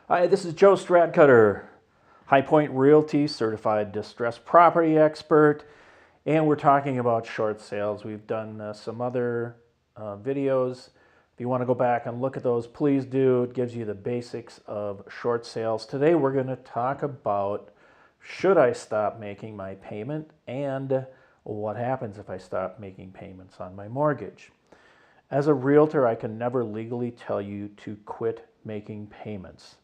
Hi, this is Joe Stradcutter, High Point Realty certified distressed property expert, and we're talking about short sales. We've done some other videos. If you want to go back and look at those, please do. It gives you the basics of short sales. Today we're going to talk about should I stop making my payment and what happens if I stop making payments on my mortgage. As a realtor, I can never legally tell you to quit making payments.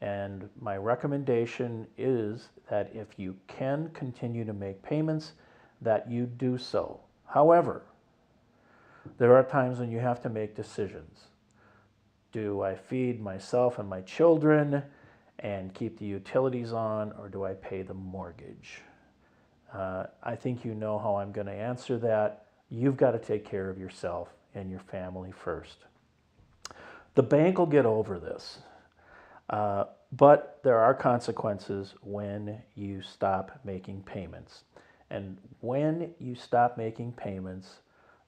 And my recommendation is that if you can continue to make payments, that you do so. However, there are times when you have to make decisions. Do I feed myself and my children and keep the utilities on, or do I pay the mortgage? I think you know how I'm going to answer that. You've got to take care of yourself and your family first. The bank will get over this. But there are consequences when you stop making payments. And when you stop making payments,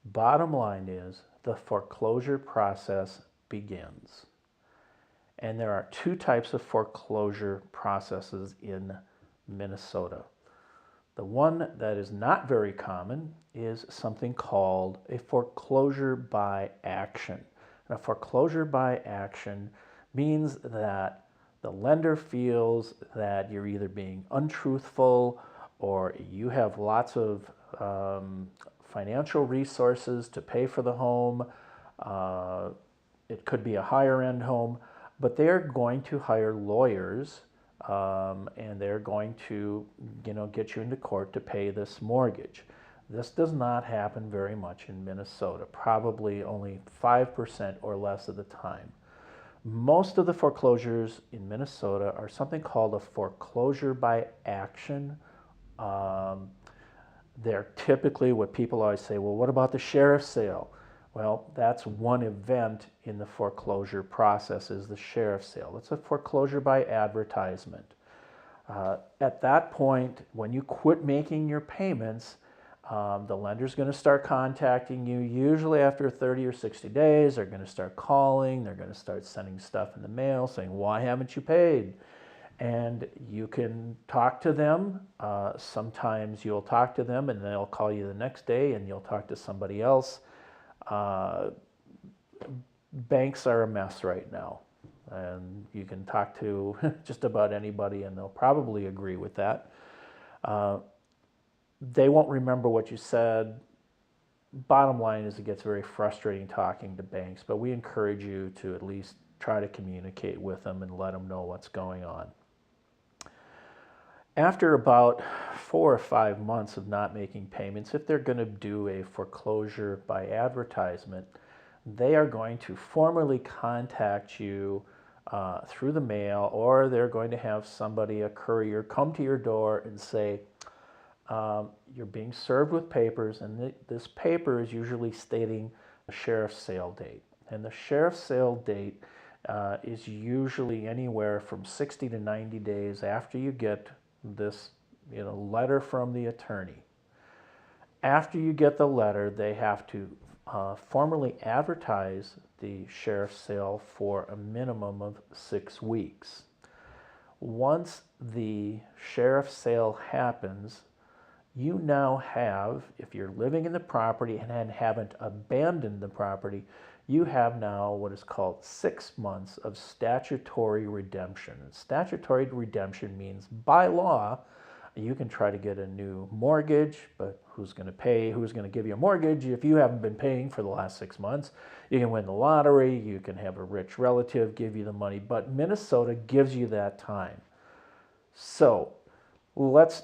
bottom line is the foreclosure process begins. And there are two types of foreclosure processes in Minnesota. The one that is not very common is something called a foreclosure by action. And a foreclosure by action means that the lender feels that you're either being untruthful or you have lots of financial resources to pay for the home. It could be a higher end home, but they're going to hire lawyers and they're going to, get you into court to pay this mortgage. This does not happen very much in Minnesota, probably only 5% or less of the time. Most of the foreclosures in Minnesota are something called a foreclosure by action. They're typically what people always say, well, what about the sheriff's sale? Well, that's one event in the foreclosure process is the sheriff's sale. It's a foreclosure by advertisement. At that point, when you quit making your payments, the lender's going to start contacting you. Usually after 30 or 60 days, they're going to start calling. They're going to start sending stuff in the mail saying, why haven't you paid? And you can talk to them. Sometimes you'll talk to them and they'll call you the next day and you'll talk to somebody else. Banks are a mess right now. And you can talk to just about anybody and they'll probably agree with that. They won't remember what you said. Bottom line is it gets very frustrating talking to banks, but we encourage you to at least try to communicate with them and let them know what's going on. After about 4 or 5 months of not making payments, if they're going to do a foreclosure by advertisement, they are going to formally contact you through the mail, or they're going to have somebody, a courier, come to your door and say, you're being served with papers, and this paper is usually stating the sheriff's sale date. And the sheriff's sale date is usually anywhere from 60 to 90 days after you get this letter from the attorney. After you get the letter, they have to formally advertise the sheriff's sale for a minimum of 6 weeks. Once the sheriff's sale happens, you now have, if you're living in the property and haven't abandoned the property, you have now what is called 6 months of statutory redemption. And statutory redemption means by law, you can try to get a new mortgage, but who's going to pay? Who's going to give you a mortgage if you haven't been paying for the last 6 months? You can win the lottery, you can have a rich relative give you the money, but Minnesota gives you that time. So let's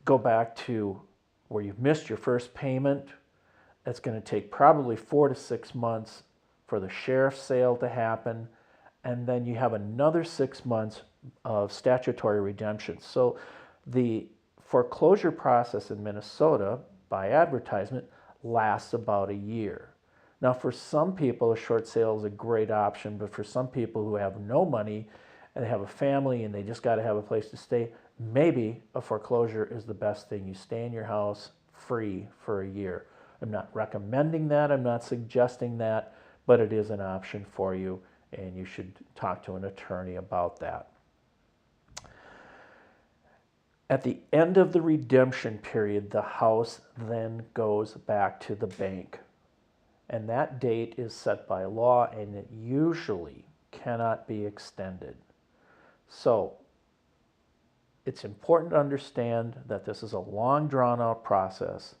go back to where you've missed your first payment. It's going to take probably 4 to 6 months for the sheriff's sale to happen, and then you have another 6 months of statutory redemption. So the foreclosure process in Minnesota by advertisement lasts about a year. Now, for some people, a short sale is a great option, but for some people who have no money and they have a family and they just got to have a place to stay, maybe a foreclosure is the best thing. You stay in your house free for a year. I'm not recommending that. I'm not suggesting that, but it is an option for you and you should talk to an attorney about that. At the end of the redemption period, the house then goes back to the bank. And that date is set by law, and it usually cannot be extended. So it's important to understand that this is a long, drawn-out process.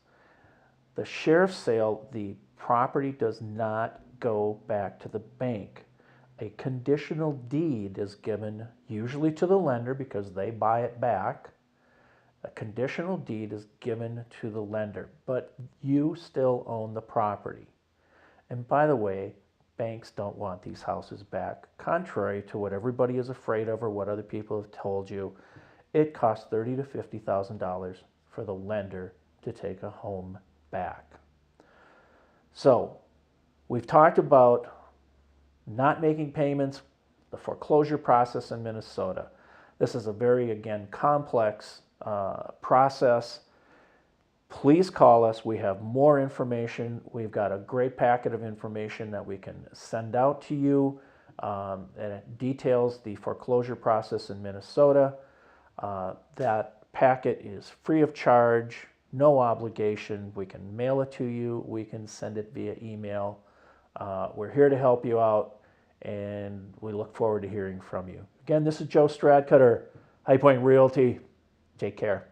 The sheriff's sale, the property does not go back to the bank. A conditional deed is given usually to the lender because they buy it back. A conditional deed is given to the lender, but you still own the property. And by the way, banks don't want these houses back. Contrary to what everybody is afraid of or what other people have told you, it costs $30,000 to $50,000 for the lender to take a home back. So we've talked about not making payments, the foreclosure process in Minnesota. This is a very, again, complex process. Please call us. We have more information. We've got a great packet of information that we can send out to you, and it details the foreclosure process in Minnesota. That packet is free of charge, no obligation. We can mail it to you. We can send it via email. We're here to help you out, and we look forward to hearing from you. Again, this is Joe Stradcutter, High Point Realty. Take care.